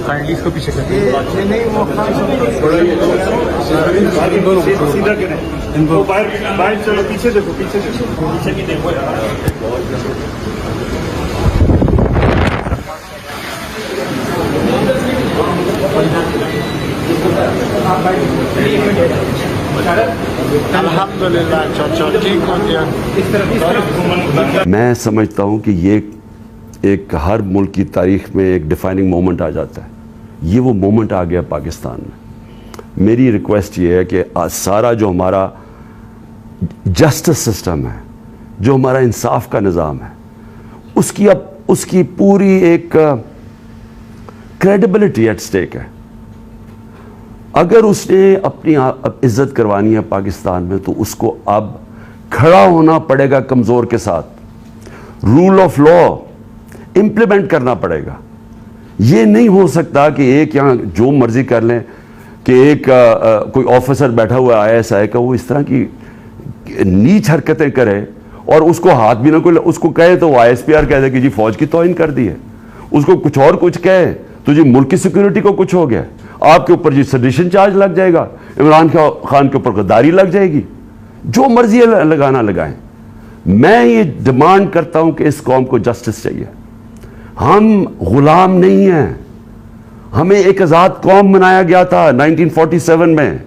Kindly इसको पीछे कर ये नहीं वो सीधा के नहीं इनको बाहर चलो पीछे देखो पीछे की देखो अल्हम्दुलिल्लाह चाचा ठीक हो गया। मैं समझता हूँ कि ये एक हर मुल्क की तारीख में एक डिफाइनिंग मोमेंट आ जाता है। ये वो मोमेंट आ गया पाकिस्तान में। मेरी रिक्वेस्ट ये है कि सारा जो हमारा जस्टिस सिस्टम है, जो हमारा इंसाफ का निज़ाम है, उसकी पूरी एक क्रेडिबिलिटी एट स्टेक है। अगर उसने अपनी इज्जत करवानी है पाकिस्तान में तो उसको अब खड़ा होना पड़ेगा कमज़ोर के साथ। रूल ऑफ लॉ इम्प्लीमेंट करना पड़ेगा। ये नहीं हो सकता कि एक यहाँ जो मर्जी कर लें कि एक कोई ऑफिसर बैठा हुआ ISI का वो इस तरह की नीच हरकतें करे और उसको हाथ भी ना कोई उसको कहे तो वो ISPR कह दे कि जी फौज की तौहीन कर दी है। उसको कुछ और कुछ कहे तो जी मुल्क की सिक्योरिटी को कुछ हो गया, आपके ऊपर जी सेडिशन चार्ज लग जाएगा, इमरान खान के ऊपर गद्दारी लग जाएगी। जो मर्जी लगाना लगाएं। मैं ये डिमांड करता हूं कि इस कौम को जस्टिस चाहिए। हम गुलाम नहीं हैं। हमें एक आज़ाद कौम बनाया गया था 1947 में।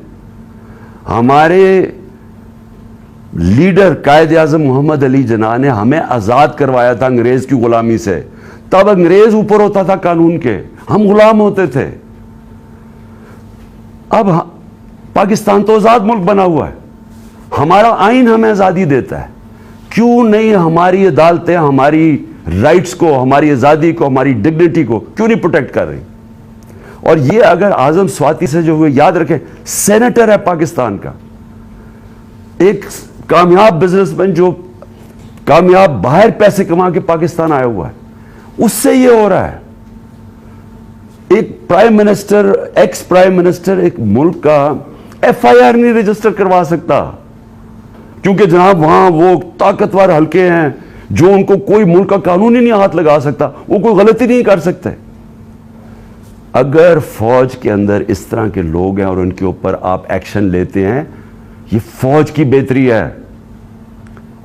हमारे लीडर कायद आज़म मोहम्मद अली जिन्ना ने हमें आज़ाद करवाया था अंग्रेज़ की गुलामी से। तब अंग्रेज़ ऊपर होता था कानून के, हम गुलाम होते थे। अब पाकिस्तान तो आज़ाद मुल्क बना हुआ है, हमारा आइन हमें आज़ादी देता है। क्यों नहीं हमारी अदालतें हमारी राइट्स को, हमारी आज़ादी को, हमारी डिग्निटी को क्यों नहीं प्रोटेक्ट कर रही? और ये अगर आज़म स्वाति से जो हुए, याद रखें सेनेटर है पाकिस्तान का, एक कामयाब बिजनेसमैन जो कामयाब बाहर पैसे कमा के पाकिस्तान आया हुआ है, उससे ये हो रहा है। एक prime minister, ex prime minister एक मुल्क का FIR नहीं रजिस्टर करवा सकता क्योंकि जनाब वहां वो ताकतवर हल्के हैं जो उनको कोई मुल्क का कानून ही नहीं हाथ लगा सकता, वो कोई गलती नहीं कर सकते। अगर फौज के अंदर इस तरह के लोग हैं और उनके ऊपर आप एक्शन लेते हैं, ये फौज की बेहतरी है।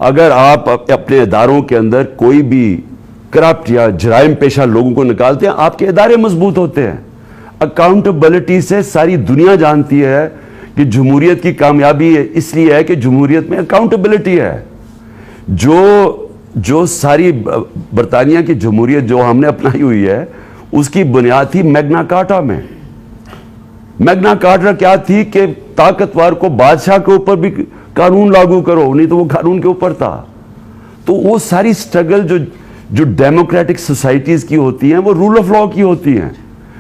अगर आप अपने इदारों के अंदर कोई भी करप्ट या जराइम पेशा लोगों को निकालते हैं, आपके इदारे मजबूत होते हैं। अकाउंटेबिलिटी से सारी दुनिया जानती है कि जमहूरियत की कामयाबी इसलिए है कि जमहूरियत में अकाउंटेबिलिटी है। जो सारी बरतानिया की जमहूरियत जो हमने अपनाई हुई है, उसकी बुनियाद थी मैग्ना कार्टा में। मैग्ना कार्टा क्या थी कि ताकतवर को बादशाह के ऊपर भी कानून लागू करो, नहीं तो वो कानून के ऊपर था। तो वो सारी स्ट्रगल जो डेमोक्रेटिक सोसाइटीज की होती हैं, वो रूल ऑफ लॉ की होती हैं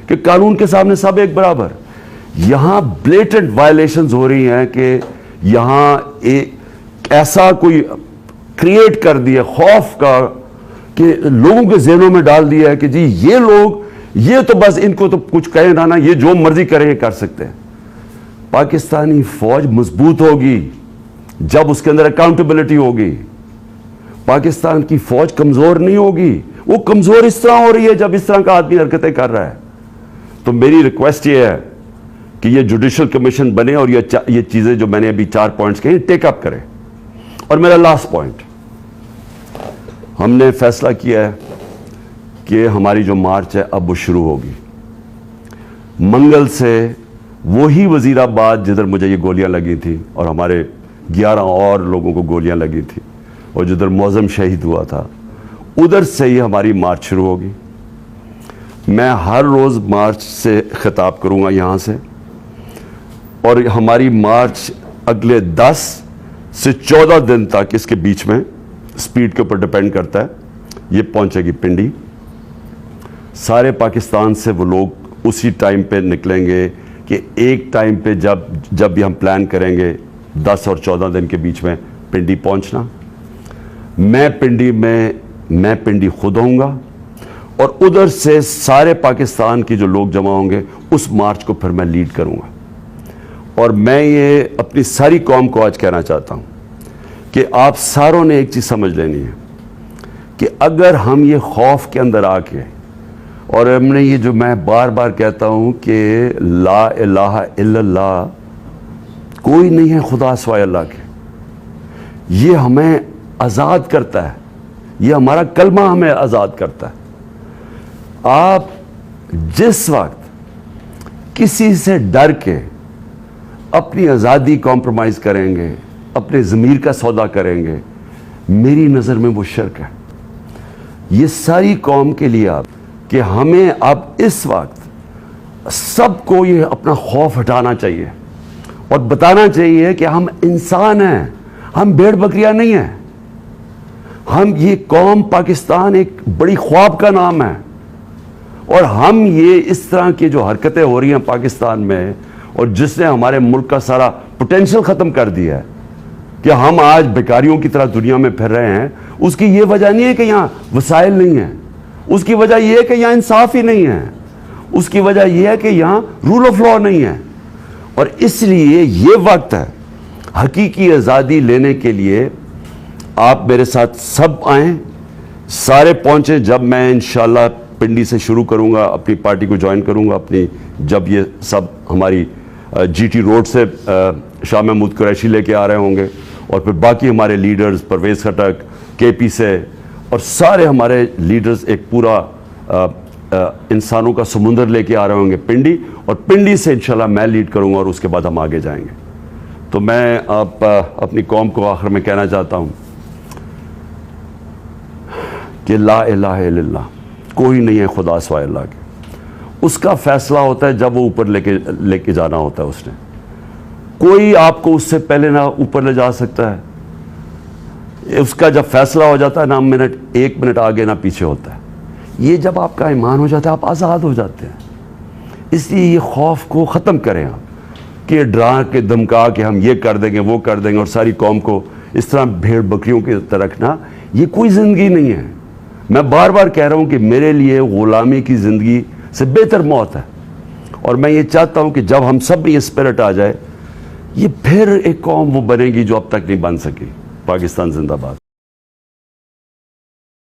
कि कानून के सामने सब एक बराबर। यहां ब्लेटेंट वायलेशंस हो रही हैं कि यहां एक ऐसा कोई क्रिएट कर दिया खौफ का कि लोगों के ज़हनों में डाल दिया है कि जी ये लोग, ये तो बस इनको तो कुछ कहें ना, ये जो मर्जी करें कर सकते हैं। पाकिस्तानी फौज मजबूत होगी जब उसके अंदर अकाउंटेबिलिटी होगी। पाकिस्तान की फौज कमजोर नहीं होगी, वो कमजोर इस तरह हो रही है जब इस तरह का आदमी हरकतें कर रहा है। तो मेरी रिक्वेस्ट ये है कि ये जुडिशल कमीशन बने और ये चीजें जो मैंने अभी 4 पॉइंट्स कही टेकअप करें। और मेरा लास्ट पॉइंट, हमने फैसला किया है कि हमारी जो मार्च है अब वो शुरू होगी। मंगल से वही वजीराबाद जिधर मुझे ये गोलियां लगी थी और हमारे 11 और लोगों को गोलियां लगी थी और जिधर मौज़म शहीद हुआ था, उधर से ही हमारी मार्च शुरू होगी। मैं हर रोज़ मार्च से खिताब करूंगा यहाँ से, और हमारी मार्च अगले 10 से 14 दिन तक, इसके बीच में स्पीड के ऊपर डिपेंड करता है, ये पहुँचेगी पिंडी। सारे पाकिस्तान से वो लोग उसी टाइम पे निकलेंगे कि एक टाइम पे जब भी हम प्लान करेंगे 10 और 14 दिन के बीच में पिंडी पहुँचना। मैं पिंडी खुद होऊंगा और उधर से सारे पाकिस्तान की जो लोग जमा होंगे उस मार्च को फिर मैं लीड करूंगा। और मैं ये अपनी सारी कौम को आज कहना चाहता हूं कि आप सारों ने एक चीज़ समझ लेनी है کہ اگر ہم یہ خوف کے اندر آ کے، اور ہم نے یہ جو میں بار بار کہتا ہوں کہ لا الہ الا اللہ، کوئی نہیں ہے خدا سوائے اللہ کے، یہ ہمیں آزاد کرتا ہے، یہ ہمارا کلمہ ہمیں آزاد کرتا ہے۔ آپ جس وقت کسی سے ڈر کے اپنی آزادی کمپرومائز کریں گے، اپنے ضمیر کا سودا کریں گے، میری نظر میں وہ شرک ہے۔ یہ ساری قوم کے لیے آپ کہ ہمیں اب اس وقت سب کو یہ اپنا خوف ہٹانا چاہیے اور بتانا چاہیے کہ ہم انسان ہیں، ہم بھیڑ بکریاں نہیں ہیں۔ ہم یہ قوم پاکستان ایک بڑی خواب کا نام ہے، اور ہم یہ اس طرح کی جو حرکتیں ہو رہی ہیں پاکستان میں، اور جس نے ہمارے ملک کا سارا پوٹینشل ختم کر دیا ہے کہ ہم آج بیکاریوں کی طرح دنیا میں پھر رہے ہیں، اس کی یہ وجہ نہیں ہے کہ یہاں وسائل نہیں ہیں، اس کی وجہ یہ ہے کہ یہاں انصاف ہی نہیں ہے، اس کی وجہ یہ ہے کہ یہاں رول آف لا نہیں ہے۔ اور اس لیے یہ وقت ہے حقیقی آزادی لینے کے لیے۔ آپ میرے ساتھ سب آئیں، سارے پہنچیں۔ جب میں انشاءاللہ پنڈی سے شروع کروں گا، اپنی پارٹی کو جوائن کروں گا اپنی، جب یہ سب ہماری جی ٹی روڈ سے شاہ محمود قریشی لے کے آ رہے ہوں گے، اور پھر باقی ہمارے لیڈرز، پرویز خٹک، کے پی سے، اور سارے ہمارے لیڈرز ایک پورا انسانوں کا سمندر لے کے آ رہے ہوں گے پنڈی، اور پنڈی سے انشاءاللہ میں لیڈ کروں گا، اور اس کے بعد ہم آگے جائیں گے۔ تو میں اپنی قوم کو آخر میں کہنا چاہتا ہوں کہ لا الہ الا اللہ، کوئی نہیں ہے خدا سوائے اللہ کے۔ اس کا فیصلہ ہوتا ہے جب وہ اوپر لے کے جانا ہوتا ہے اس نے، کوئی آپ کو اس سے پہلے نہ اوپر لے جا سکتا ہے۔ اس کا جب فیصلہ ہو جاتا ہے نہ ایک منٹ آگے نہ پیچھے ہوتا ہے۔ یہ جب آپ کا ایمان ہو جاتا ہے آپ آزاد ہو جاتے ہیں۔ اس لیے یہ خوف کو ختم کریں آپ، کہ ڈرا کے دھمکا کے ہم یہ کر دیں گے وہ کر دیں گے، اور ساری قوم کو اس طرح بھیڑ بکریوں کی طرح رکھنا، یہ کوئی زندگی نہیں ہے۔ میں بار بار کہہ رہا ہوں کہ میرے لیے غلامی کی زندگی سے بہتر موت ہے، اور میں یہ چاہتا ہوں کہ جب ہم سب میں یہ اسپرٹ آ جائے، یہ پھر ایک قوم وہ بنے گی جو اب تک نہیں بن سکی۔ پاکستان زندہ باد۔